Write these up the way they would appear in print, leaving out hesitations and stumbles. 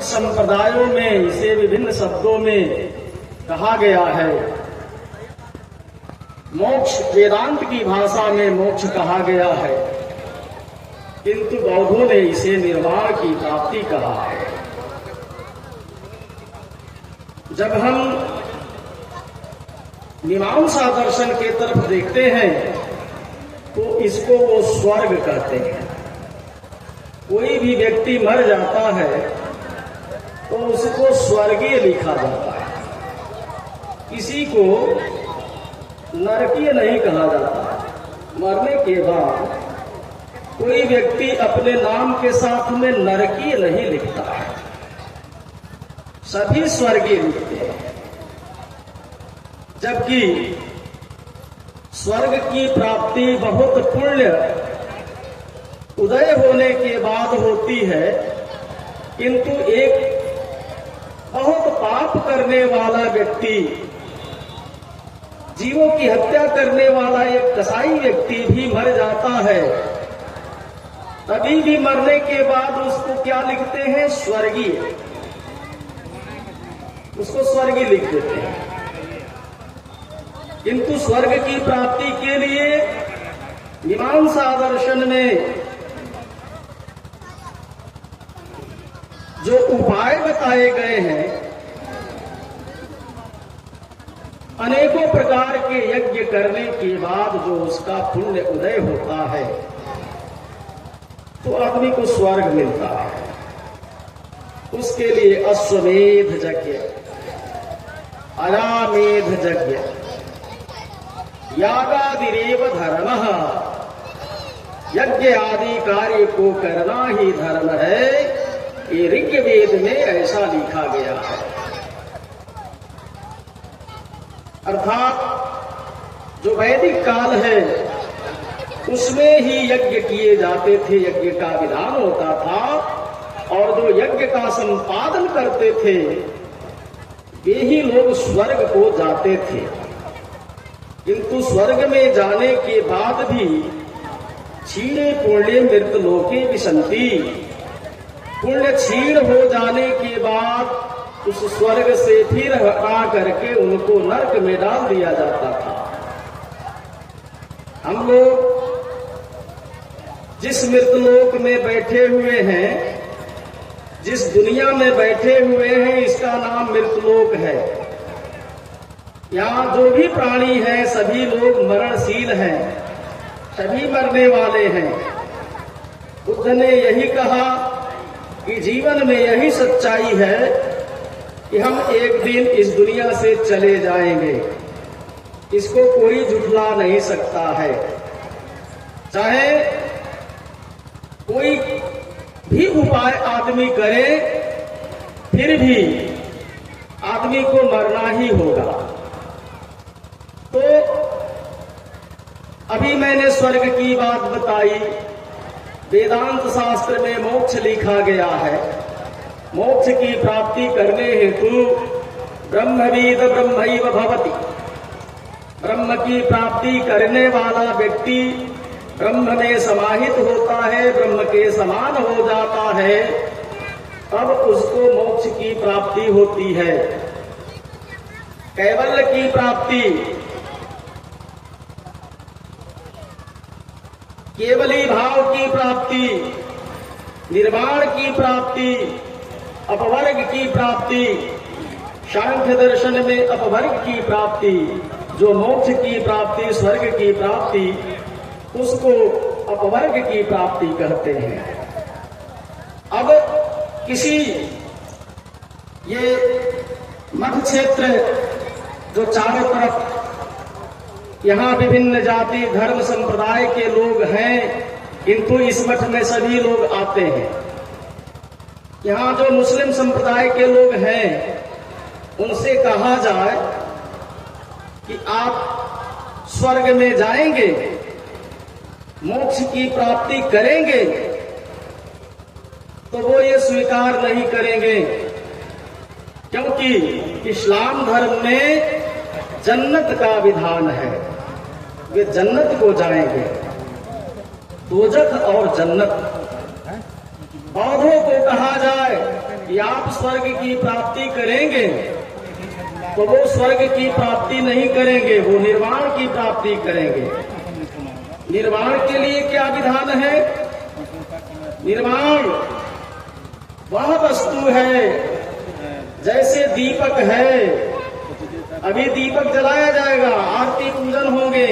संप्रदायों में इसे विभिन्न शब्दों में कहा गया है। मोक्ष वेदांत की भाषा में मोक्ष कहा गया है, किंतु बौद्धों ने इसे निर्वाण की प्राप्ति कहा है। जब हम मीमांसा दर्शन के तरफ देखते हैं तो इसको वो स्वर्ग कहते हैं। कोई भी व्यक्ति मर जाता है तो उसको स्वर्गीय लिखा जाता है, किसी को नरकीय नहीं कहा जाता। मरने के बाद कोई व्यक्ति अपने नाम के साथ में नरकीय नहीं लिखता है, सभी स्वर्गीय लिखते हैं। जबकि स्वर्ग की प्राप्ति बहुत पुण्य उदय होने के बाद होती है, किंतु एक बहुत पाप करने वाला व्यक्ति, जीवों की हत्या करने वाला एक कसाई व्यक्ति भी मर जाता है, तभी भी मरने के बाद उसको क्या लिखते हैं? स्वर्गीय। उसको स्वर्गीय लिख देते हैं। किंतु स्वर्ग की प्राप्ति के लिए मीमांसा दर्शन में जो उपाय बताए गए हैं, अनेकों प्रकार के यज्ञ करने के बाद जो उसका पुण्य उदय होता है तो आदमी को स्वर्ग मिलता है। उसके लिए अश्वमेध यज्ञ, अरामेध यज्ञ, यागादिरेव धर्मः, यज्ञ आदि कार्य को करना ही धर्म है, ये ऋग्वेद में ऐसा लिखा गया है। अर्थात जो वैदिक काल है उसमें ही यज्ञ किए जाते थे, यज्ञ का विधान होता था, और जो यज्ञ का संपादन करते थे वे ही लोग स्वर्ग को जाते थे। किंतु स्वर्ग में जाने के बाद भी क्षीणे पुण्य मृत लोके विसंति, पुण्य क्षीण हो जाने के बाद उस स्वर्ग से फिर हटा करके उनको नरक में डाल दिया जाता था। हम लोग जिस मृतलोक में बैठे हुए हैं, जिस दुनिया में बैठे हुए हैं, इसका नाम मृतलोक है। यहाँ जो भी प्राणी हैं सभी लोग मरणशील हैं, सभी मरने वाले हैं। बुद्ध ने यही कहा कि जीवन में यही सच्चाई है कि हम एक दिन इस दुनिया से चले जाएंगे, इसको कोई झुठला नहीं सकता है। चाहे कोई भी उपाय आदमी करे, फिर भी आदमी को मरना ही होगा। तो अभी मैंने स्वर्ग की बात बताई। वेदांत शास्त्र में मोक्ष लिखा गया है। मोक्ष की प्राप्ति करने हेतु ब्रह्मविद ब्रह्मैव भवति, ब्रह्म की प्राप्ति करने वाला व्यक्ति ब्रह्म में समाहित होता है, ब्रह्म के समान हो जाता है, तब उसको मोक्ष की प्राप्ति होती है। कैवल्य की प्राप्ति, केवली भाव की प्राप्ति, निर्वाण की प्राप्ति, अपवर्ग की प्राप्ति, सांख्य दर्शन में अपवर्ग की प्राप्ति, जो मोक्ष की प्राप्ति, स्वर्ग की प्राप्ति, उसको अपवर्ग की प्राप्ति कहते हैं। अब किसी ये मध्य क्षेत्र जो चारों तरफ यहाँ विभिन्न जाति धर्म संप्रदाय के लोग हैं, किंतु इस मठ में सभी लोग आते हैं। यहाँ जो मुस्लिम संप्रदाय के लोग हैं उनसे कहा जाए कि आप स्वर्ग में जाएंगे, मोक्ष की प्राप्ति करेंगे, तो वो ये स्वीकार नहीं करेंगे, क्योंकि इस्लाम धर्म में जन्नत का विधान है। वे जन्नत को जाएंगे, दोजख और जन्नत। बौद्धों को कहा जाए कि आप स्वर्ग की प्राप्ति करेंगे, तो वो स्वर्ग की प्राप्ति नहीं करेंगे, वो निर्वाण की प्राप्ति करेंगे। निर्वाण के लिए क्या विधान है? निर्वाण वह वस्तु है जैसे दीपक है, अभी दीपक जलाया जाएगा, आरती पूजन होंगे।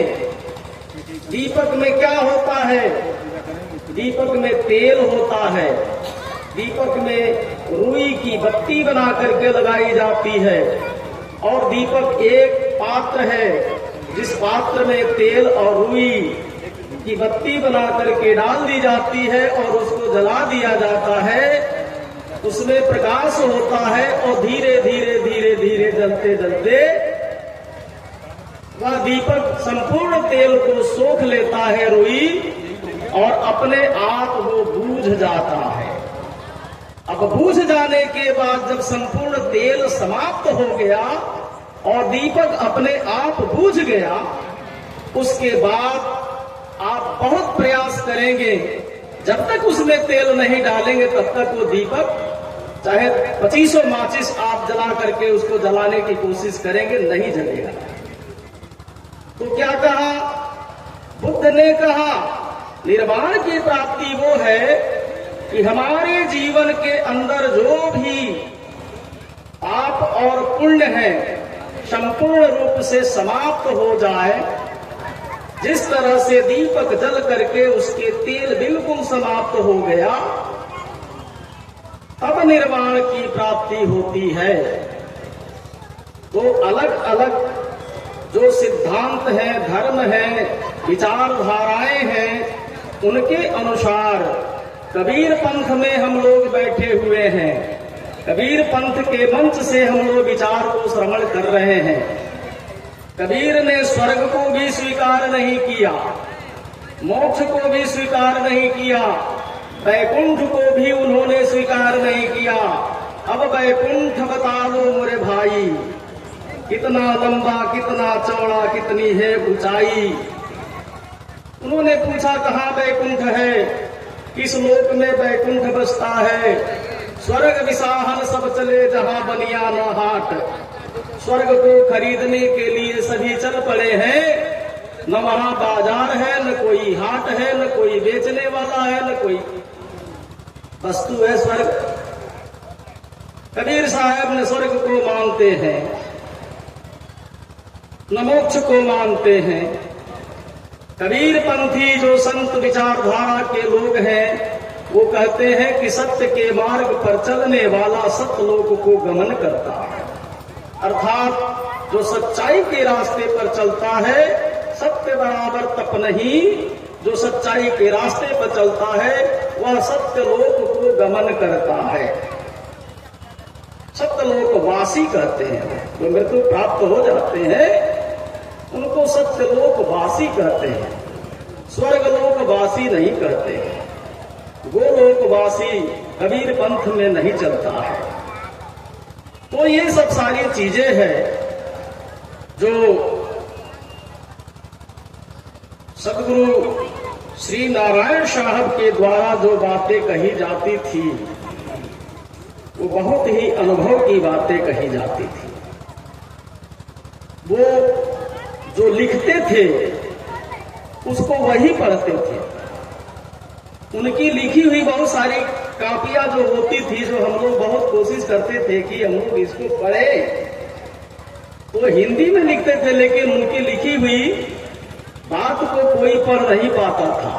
दीपक में क्या होता है? दीपक में तेल होता है, दीपक में रुई की बत्ती बना करके लगाई जाती है, और दीपक एक पात्र है जिस पात्र में तेल और रुई की बत्ती बना करके डाल दी जाती है और उसको जला दिया जाता है। उसमें प्रकाश होता है और धीरे धीरे धीरे धीरे जलते जलते वह दीपक संपूर्ण तेल को सोख लेता है रुई, और अपने आप वो बूझ जाता है। अब बूझ जाने के बाद जब संपूर्ण तेल समाप्त हो गया और दीपक अपने आप बूझ गया, उसके बाद आप बहुत प्रयास करेंगे, जब तक उसमें तेल नहीं डालेंगे तब तक वो दीपक, चाहे 25 माचिस आप जला करके उसको जलाने की कोशिश करेंगे, नहीं जलेगा। तो क्या कहा बुद्ध ने? कहा निर्वाण की प्राप्ति वो है कि हमारे जीवन के अंदर जो भी पाप और पुण्य है संपूर्ण रूप से समाप्त हो जाए। जिस तरह से दीपक जल करके उसके तेल बिल्कुल समाप्त हो गया, तब निर्वाण की प्राप्ति होती है। तो अलग अलग जो सिद्धांत हैं, धर्म हैं, विचारधाराएं हैं, उनके अनुसार कबीर पंथ में हम लोग बैठे हुए हैं। कबीर पंथ के मंच से हम लोग विचार को श्रवण कर रहे हैं। कबीर ने स्वर्ग को भी स्वीकार नहीं किया, मोक्ष को भी स्वीकार नहीं किया, वैकुंठ को भी उन्होंने स्वीकार नहीं किया। अब वैकुंठ बता दो मोरे भाई, कितना लंबा, कितना चौड़ा, कितनी है ऊंचाई। उन्होंने पूछा कहाँ वैकुंठ है, किस लोक में वैकुंठ बसता है? स्वर्ग विसाहन सब चले जहाँ बनिया न हाट। स्वर्ग को खरीदने के लिए सभी चल पड़े हैं, न वहाँ बाजार है, न कोई हाट है, न कोई बेचने वाला है, न कोई वस्तु है स्वर्ग। कबीर साहब ने स्वर्ग को मानते हैं, न मोक्ष को मानते हैं। कबीर पंथी जो संत विचारधारा के लोग हैं, वो कहते हैं कि सत्य के मार्ग पर चलने वाला सत्यलोक को गमन करता है। अर्थात जो सच्चाई के रास्ते पर चलता है, सत्य बराबर तप नहीं, जो सच्चाई के रास्ते पर चलता है वह सत्यलोक को गमन करता है। सत्यलोक वासी कहते हैं, जो मृत्यु प्राप्त हो जाते हैं उनको सत्यलोक वासी कहते हैं, स्वर्गलोक वासी नहीं कहते हैं। गोलोक वासी कबीर पंथ में नहीं चलता है। तो ये सब सारी चीजें हैं जो सदगुरु श्री नारायण साहब के द्वारा जो बातें कही जाती थी, वो बहुत ही अनुभव की बातें कही जाती थी। वो जो लिखते थे उसको वही पढ़ते थे। उनकी लिखी हुई बहुत सारी कापियां जो होती थी, जो हम लोग बहुत कोशिश करते थे कि हम लोग इसको पढ़े, तो हिंदी में लिखते थे, लेकिन उनकी लिखी हुई बात को कोई पढ़ नहीं पाता था।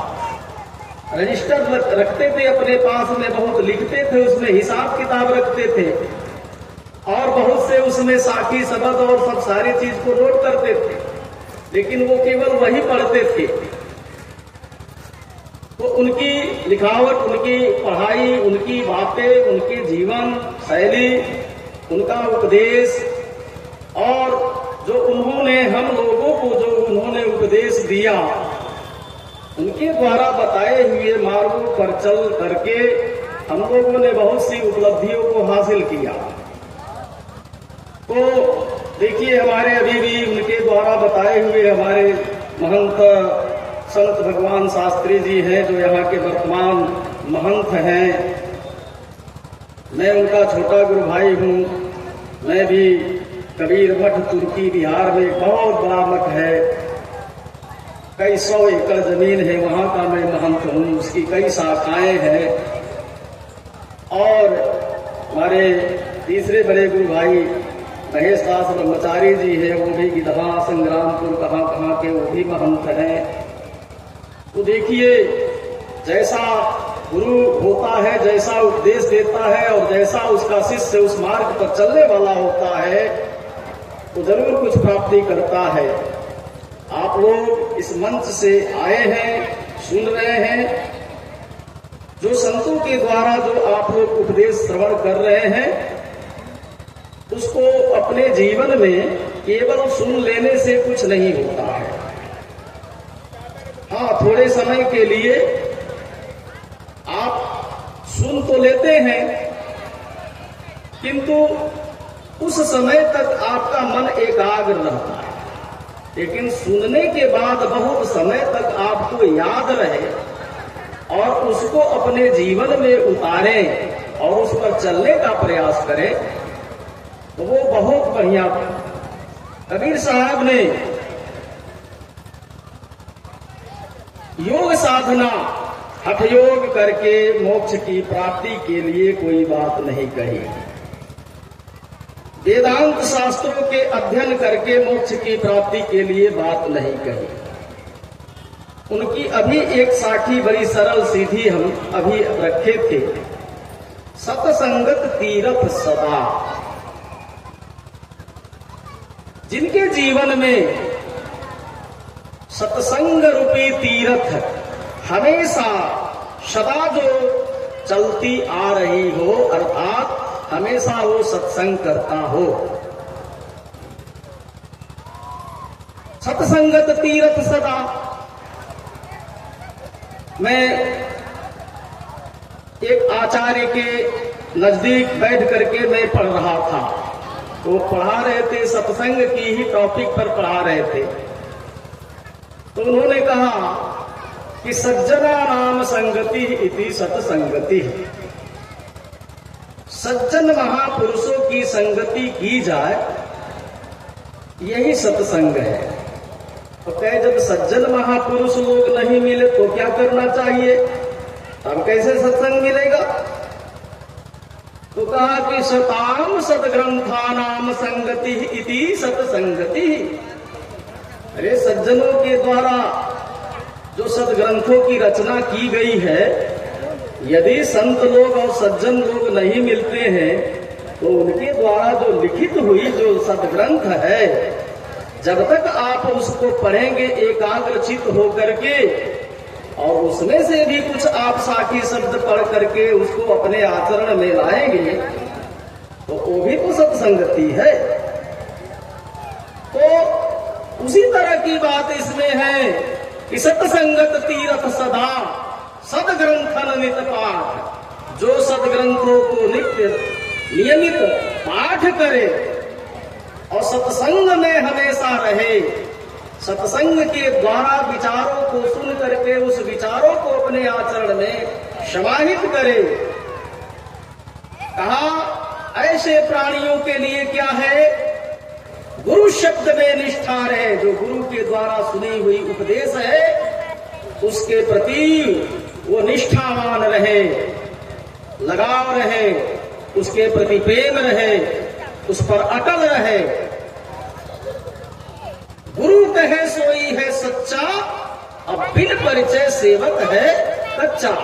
रजिस्टर रखते थे अपने पास में, बहुत लिखते थे, उसमें हिसाब किताब रखते थे, और बहुत से उसमें साखी शब्द और सब सारी चीज को नोट करते थे, लेकिन वो केवल वही पढ़ते थे। तो उनकी लिखावट, उनकी पढ़ाई, उनकी बातें, उनके जीवन शैली, उनका उपदेश, और जो उन्होंने हम लोगों को जो उन्होंने उपदेश दिया, उनके द्वारा बताए हुए मार्गों पर चल करके हम लोगों ने बहुत सी उपलब्धियों को हासिल किया। तो देखिए, हमारे अभी भी उनके द्वारा बताए हुए हमारे महंत संत भगवान शास्त्री जी हैं, जो यहाँ के वर्तमान महंत हैं। मैं उनका छोटा गुरु भाई हूँ। मैं भी कबीर मठ तुर्की बिहार में एक बहुत बड़ा मठ है, कई 100 एकड़ जमीन है, वहाँ का मैं महंत हूँ। उसकी कई शाखाएं हैं। और हमारे तीसरे बड़े गुरु भाई महेश दास ब्रह्मचारी जी है, वो भी गिधवा संग्रामपुर कहाँ के वो भी महंत हैं। तो देखिए, जैसा गुरु होता है, जैसा उपदेश देता है और जैसा उसका शिष्य उस मार्ग पर चलने वाला होता है तो जरूर कुछ प्राप्ति करता है। आप लोग इस मंच से आए हैं, सुन रहे हैं, जो संतों के द्वारा जो आप लोग उपदेश श्रवण कर रहे हैं उसको अपने जीवन में केवल सुन लेने से कुछ नहीं होता है। हाँ, थोड़े समय के लिए आप सुन तो लेते हैं, किंतु उस समय तक आपका मन एकाग्र रहता है। लेकिन सुनने के बाद बहुत समय तक आपको याद रहे और उसको अपने जीवन में उतारें और उस पर चलने का प्रयास करें तो वो बहुत बढ़िया। कबीर साहब ने योग साधना हठ योग करके मोक्ष की प्राप्ति के लिए कोई बात नहीं कही। वेदांत शास्त्रों के अध्ययन करके मोक्ष की प्राप्ति के लिए बात नहीं कही। उनकी अभी एक साखी बड़ी सरल सीधी हम अभी रखे थे, सतसंगत तीरथ सदा। जिनके जीवन में सत्संग रूपी तीर्थ हमेशा सदा जो चलती आ रही हो, अर्थात हमेशा वो सत्संग करता हो, सत्संगत तीर्थ सदा। मैं एक आचार्य के नजदीक बैठ करके मैं पढ़ रहा था, तो पढ़ा रहे थे, सत्संग की ही टॉपिक पर पढ़ा रहे थे। तो उन्होंने कहा कि सज्जना नाम संगति इति सत्संगति। सज्जन महापुरुषों की संगति की जाए, यही सत्संग है। तो कहे जब सज्जन महापुरुष लोग नहीं मिले तो क्या करना चाहिए, तब कैसे सत्संग मिलेगा? तो कहा कि सताम सदग्रंथानाम संगति इति सत्संगति। अरे सज्जनों के द्वारा जो सदग्रंथों की रचना की गई है, यदि संत लोग और सज्जन लोग नहीं मिलते हैं तो उनके द्वारा जो लिखित हुई जो सदग्रंथ है, जब तक आप उसको पढ़ेंगे एकाग्रचित होकर के और उसमें से भी कुछ आप साखी शब्द पढ़ करके उसको अपने आचरण में लाएंगे तो वो भी तो सत्संगति है। तो उसी तरह की बात इसमें है कि सत्संगत तीरथ सदा सदग्रंथन नित पाठ। जो सदग्रंथों को नित्य नियमित पाठ करे और सत्संग में हमेशा रहे, सत्संग के द्वारा विचारों को सुन करके उस विचारों को अपने आचरण में समाहित करे। कहा ऐसे प्राणियों के लिए क्या है, गुरु शब्द में निष्ठा रहे। जो गुरु के द्वारा सुनी हुई उपदेश है उसके प्रति वो निष्ठावान रहे, लगाव रहे, उसके प्रति प्रेम रहे, उस पर अटल रहे। गुरु कहे सोई है सच्चा, अब बिन परिचय सेवक है कच्चा।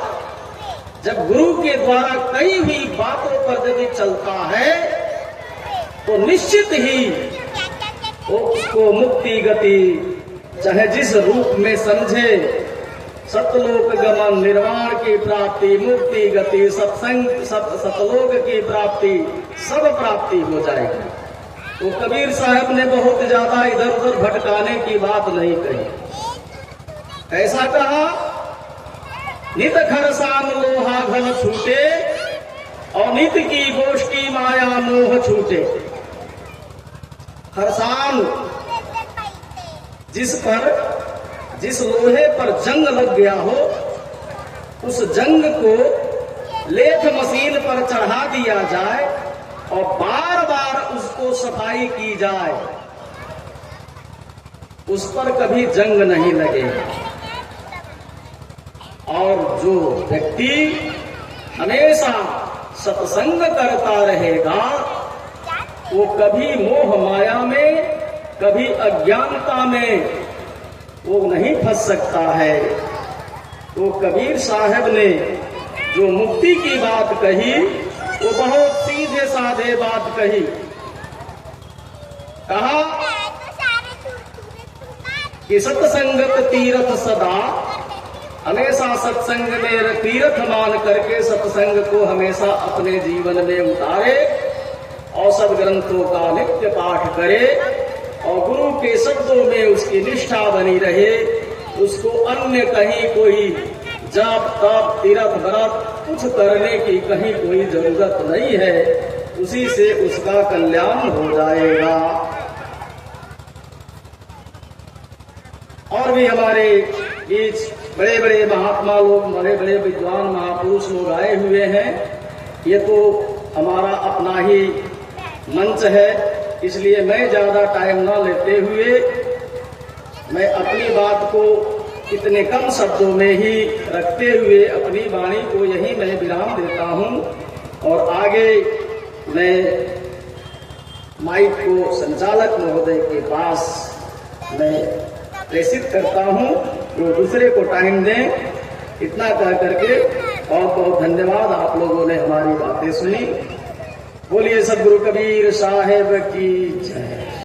जब गुरु के द्वारा कई हुई बातों पर यदि चलता है तो निश्चित ही वो उसको मुक्ति गति चाहे जिस रूप में समझे, सतलोक गमन, निर्वाण की प्राप्ति, मुक्ति गति, सत्संग सतलोक की प्राप्ति, सब प्राप्ति हो जाएगी। तो कबीर साहब ने बहुत ज्यादा इधर उधर भटकाने की बात नहीं कही। ऐसा कहा, नित खरसाम लोहा घन छूटे और नित की गोष्ठी माया मोह छूटे। खरसान जिस लोहे पर जंग लग गया हो, उस जंग को लेथ मशीन पर चढ़ा दिया जाए और बार बार उसको सफाई की जाए, उस पर कभी जंग नहीं लगेगा। और जो व्यक्ति हमेशा सत्संग करता रहेगा वो कभी मोह माया में, कभी अज्ञानता में वो नहीं फंस सकता है। तो कबीर साहब ने जो मुक्ति की बात कही वो बहुत सीधे साधे बात कही। कहा कि सत्संगत तीर्थ सदा, हमेशा सत्संग में तीर्थ मान करके सत्संग को हमेशा अपने जीवन में उतारे और सब ग्रंथों का नित्य पाठ करे और गुरु के शब्दों में उसकी निष्ठा बनी रहे। उसको अन्य कहीं कोई जप तप तीर्थ व्रत कुछ करने की कहीं कोई जरूरत नहीं है, उसी से उसका कल्याण हो जाएगा। और भी हमारे बीच बड़े बड़े महात्मा लोग, बड़े बड़े विद्वान महापुरुष लोग आए हुए हैं। ये तो हमारा अपना ही मंच है, इसलिए मैं ज्यादा टाइम ना लेते हुए मैं अपनी बात को इतने कम शब्दों में ही रखते हुए अपनी वाणी को यही मैं विराम देता हूं और आगे मैं माइक को संचालक महोदय के पास मैं प्रेषित करता हूं, वो दूसरे को टाइम दें। इतना कह करके बहुत बहुत धन्यवाद, आप लोगों ने हमारी बातें सुनी। बोलिए सद्गुरु कबीर साहेब की जय।